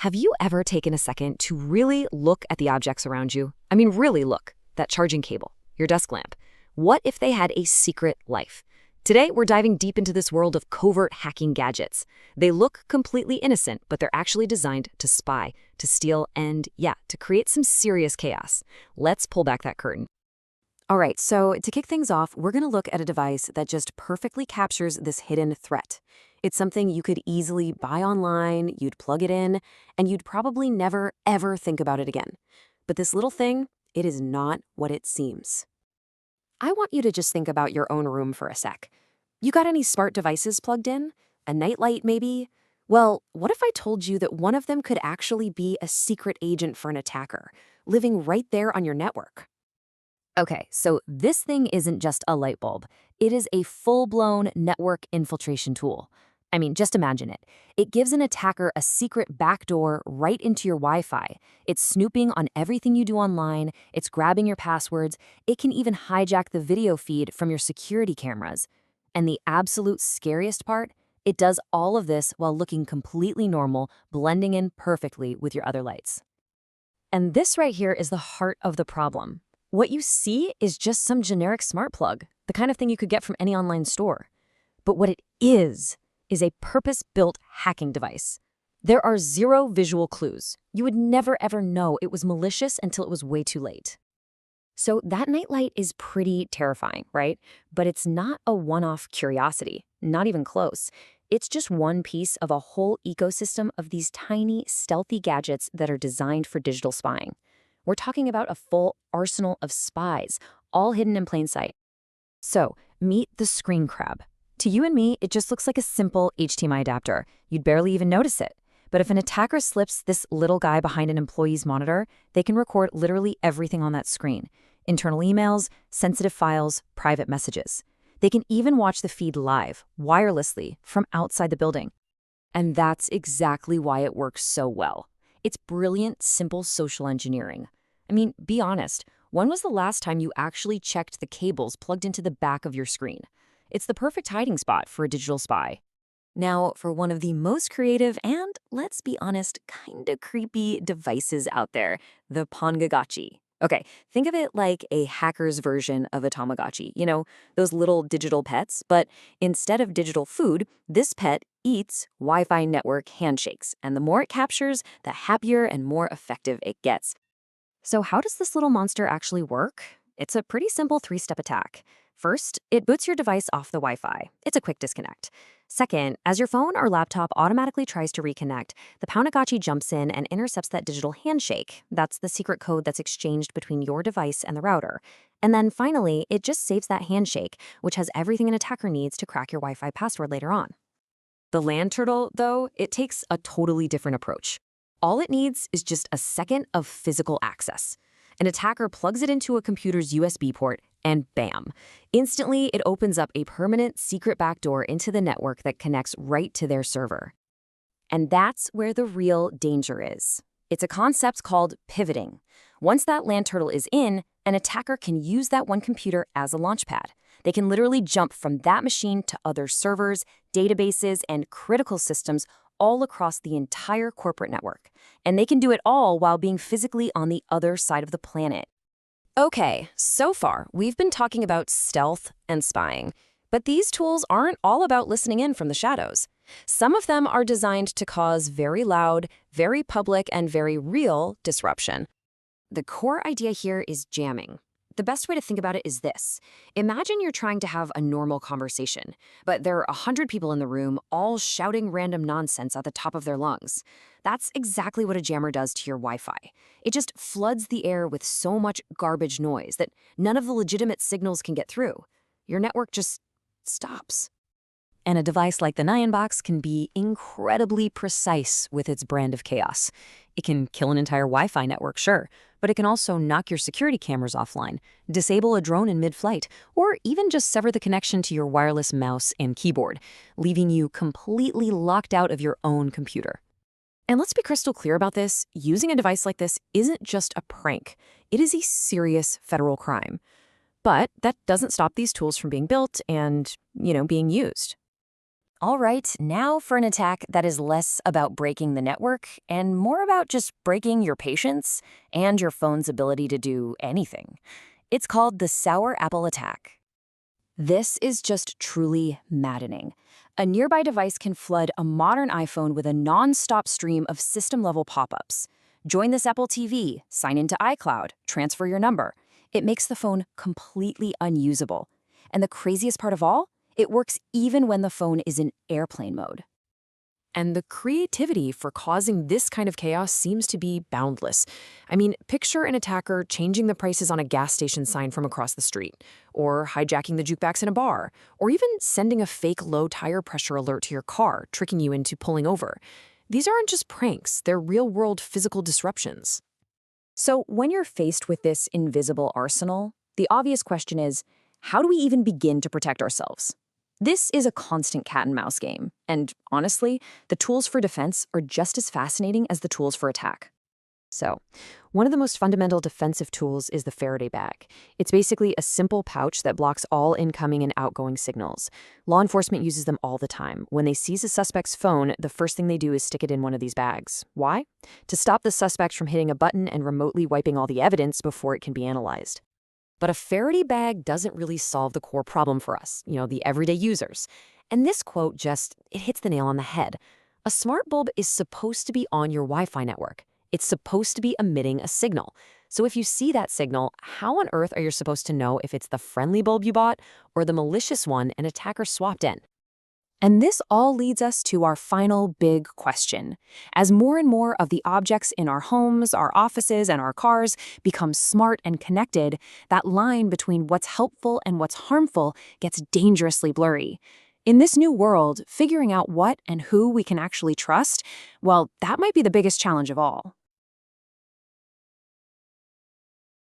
Have you ever taken a second to really look at the objects around you? I mean, really look. That charging cable, your desk lamp. What if they had a secret life? Today, we're diving deep into this world of covert hacking gadgets. They look completely innocent, but they're actually designed to spy, to steal, and yeah, to create some serious chaos. Let's pull back that curtain. All right, so to kick things off, we're going to look at a device that just perfectly captures this hidden threat. It's something you could easily buy online, you'd plug it in, and you'd probably never, ever think about it again. But this little thing, it is not what it seems. I want you to just think about your own room for a sec. You got any smart devices plugged in? A nightlight, maybe? Well, what if I told you that one of them could actually be a secret agent for an attacker, living right there on your network? Okay, so this thing isn't just a light bulb. It is a full-blown network infiltration tool. I mean, just imagine it. It gives an attacker a secret backdoor right into your Wi-Fi. It's snooping on everything you do online. It's grabbing your passwords. It can even hijack the video feed from your security cameras. And the absolute scariest part? It does all of this while looking completely normal, blending in perfectly with your other lights. And this right here is the heart of the problem. What you see is just some generic smart plug, the kind of thing you could get from any online store. But what it is a purpose-built hacking device. There are zero visual clues. You would never ever know it was malicious until it was way too late. So that nightlight is pretty terrifying, right? But it's not a one-off curiosity, not even close. It's just one piece of a whole ecosystem of these tiny, stealthy gadgets that are designed for digital spying. We're talking about a full arsenal of spies, all hidden in plain sight. So, meet the screen crab. To you and me, it just looks like a simple HDMI adapter. You'd barely even notice it. But if an attacker slips this little guy behind an employee's monitor, they can record literally everything on that screen. Internal emails, sensitive files, private messages. They can even watch the feed live, wirelessly, from outside the building. And that's exactly why it works so well. It's brilliant, simple social engineering. I mean, be honest, when was the last time you actually checked the cables plugged into the back of your screen? It's the perfect hiding spot for a digital spy. Now, for one of the most creative and, let's be honest, kinda creepy devices out there, the Pongagachi. Okay, think of it like a hacker's version of a Tamagotchi, you know, those little digital pets, but instead of digital food, this pet eats Wi-Fi network handshakes, and the more it captures, the happier and more effective it gets. So how does this little monster actually work? It's a pretty simple three-step attack. First, it boots your device off the Wi-Fi. It's a quick disconnect. Second, as your phone or laptop automatically tries to reconnect, the Pongagachi jumps in and intercepts that digital handshake. That's the secret code that's exchanged between your device and the router. And then finally, it just saves that handshake, which has everything an attacker needs to crack your Wi-Fi password later on. The land turtle, though, it takes a totally different approach. All it needs is just a second of physical access. An attacker plugs it into a computer's USB port, and bam! Instantly, it opens up a permanent secret backdoor into the network that connects right to their server. And that's where the real danger is. It's a concept called pivoting. Once that land turtle is in, an attacker can use that one computer as a launchpad. They can literally jump from that machine to other servers, databases, and critical systems all across the entire corporate network. And they can do it all while being physically on the other side of the planet. Okay, so far, we've been talking about stealth and spying. But these tools aren't all about listening in from the shadows. Some of them are designed to cause very loud, very public, and very real disruption. The core idea here is jamming. The best way to think about it is this. Imagine you're trying to have a normal conversation, but there are 100 people in the room all shouting random nonsense at the top of their lungs. That's exactly what a jammer does to your Wi-Fi. It just floods the air with so much garbage noise that none of the legitimate signals can get through. Your network just stops. And a device like the Nightlight can be incredibly precise with its brand of chaos. It can kill an entire Wi-Fi network, sure, but it can also knock your security cameras offline, disable a drone in mid-flight, or even just sever the connection to your wireless mouse and keyboard, leaving you completely locked out of your own computer. And let's be crystal clear about this, using a device like this isn't just a prank. It is a serious federal crime. But that doesn't stop these tools from being built and, being used. All right, now for an attack that is less about breaking the network and more about just breaking your patience and your phone's ability to do anything. It's called the sour apple attack. This is just truly maddening. A nearby device can flood a modern iPhone with a non-stop stream of system-level pop-ups. Join this Apple TV, sign into iCloud, transfer your number. It makes the phone completely unusable. And the craziest part of all? It works even when the phone is in airplane mode. And the creativity for causing this kind of chaos seems to be boundless. I mean, picture an attacker changing the prices on a gas station sign from across the street, or hijacking the jukebox in a bar, or even sending a fake low tire pressure alert to your car, tricking you into pulling over. These aren't just pranks, they're real-world physical disruptions. So when you're faced with this invisible arsenal, the obvious question is, how do we even begin to protect ourselves? This is a constant cat and mouse game, and honestly, the tools for defense are just as fascinating as the tools for attack. So, one of the most fundamental defensive tools is the Faraday bag. It's basically a simple pouch that blocks all incoming and outgoing signals. Law enforcement uses them all the time. When they seize a suspect's phone, the first thing they do is stick it in one of these bags. Why? To stop the suspect from hitting a button and remotely wiping all the evidence before it can be analyzed. But a Faraday bag doesn't really solve the core problem for us, the everyday users. And this quote it hits the nail on the head. A smart bulb is supposed to be on your Wi-Fi network. It's supposed to be emitting a signal. So if you see that signal, how on earth are you supposed to know if it's the friendly bulb you bought or the malicious one an attacker swapped in? And this all leads us to our final big question. As more and more of the objects in our homes, our offices, and our cars become smart and connected, that line between what's helpful and what's harmful gets dangerously blurry. In this new world, figuring out what and who we can actually trust, well, that might be the biggest challenge of all.